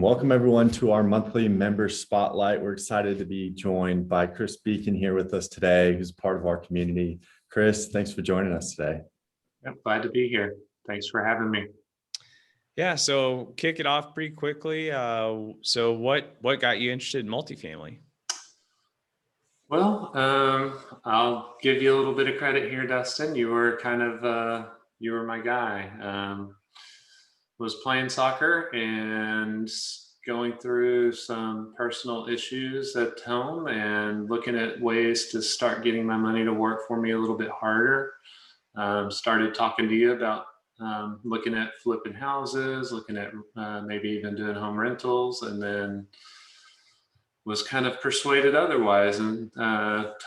Welcome everyone to our monthly member spotlight. We're excited to be joined by Kris Becan here with us today, who's part of our community. Kris, thanks for joining us today. Yep, glad to be here. Thanks for having me. Yeah, so kick it off pretty quickly. So what got you interested in multifamily? Well, I'll give you a little bit of credit here, Dustin. You were you were my guy. Was playing soccer and going through some personal issues at home and looking at ways to start getting my money to work for me a little bit harder. Started talking to you about looking at flipping houses, looking at maybe even doing home rentals, and then was kind of persuaded otherwise and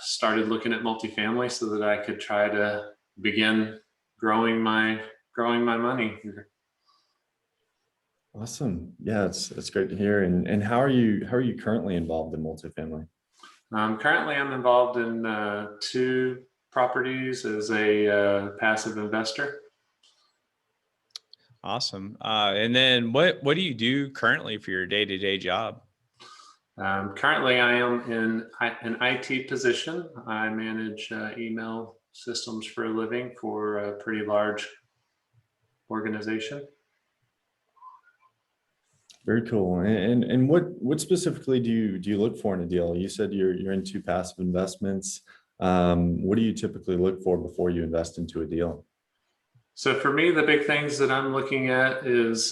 started looking at multifamily so that I could try to begin growing my money. Awesome. Yeah, it's great to hear. And how are you currently involved in multifamily? Currently, I'm involved in 2 properties as a passive investor. Awesome. And then what do you do currently for your day-to-day job? Currently, I am in an IT position. I manage email systems for a living for a pretty large organization. Very cool. And what specifically do you look for in a deal? You said you're into passive investments. What do you typically look for before you invest into a deal? So for me, the big things that I'm looking at is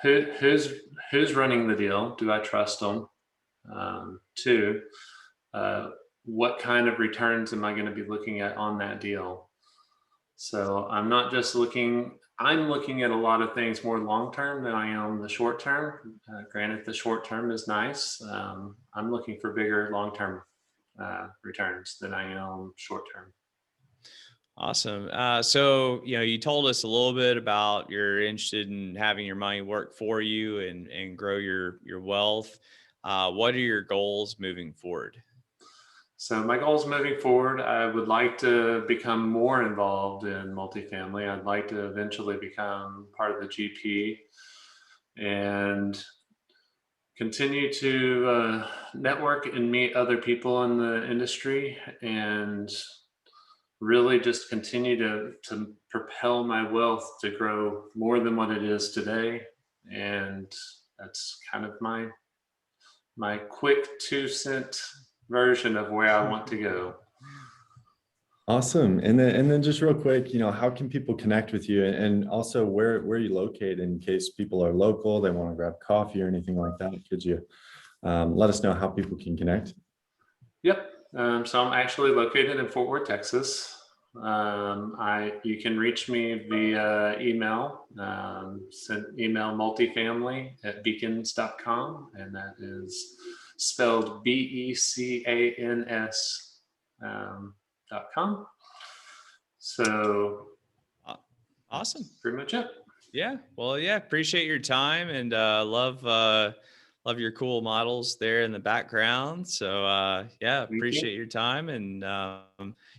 who's running the deal. Do I trust them? 2, what kind of returns am I going to be looking at on that deal? So I'm not just looking. I'm looking at a lot of things more long-term than I am the short-term. Granted, the short-term is nice. I'm looking for bigger long-term returns than I am short-term. Awesome. So you told us a little bit about you're interested in having your money work for you and grow your wealth. What are your goals moving forward? So my goals moving forward, I would like to become more involved in multifamily. I'd like to eventually become part of the GP and continue to network and meet other people in the industry and really just continue to propel my wealth to grow more than what it is today. And that's kind of my quick 2-cent version of where I want to go. Awesome. And then just real quick, how can people connect with you, and also where are you located in case people are local, they want to grab coffee or anything like that? Could you let us know how people can connect? Yep. So I'm actually located in Fort Worth, Texas. You can reach me via email. Send email multifamily@beacans.com, and that is spelled BECANS .com. So Awesome. pretty much it. Yeah. Well, yeah. Appreciate your time and love your cool models there in the background. So yeah, appreciate your time. And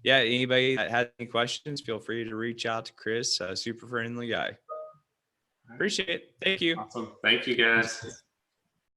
yeah, anybody that has any questions, feel free to reach out to Kris. Super friendly guy. Appreciate it. Thank you. Awesome. Thank you, guys.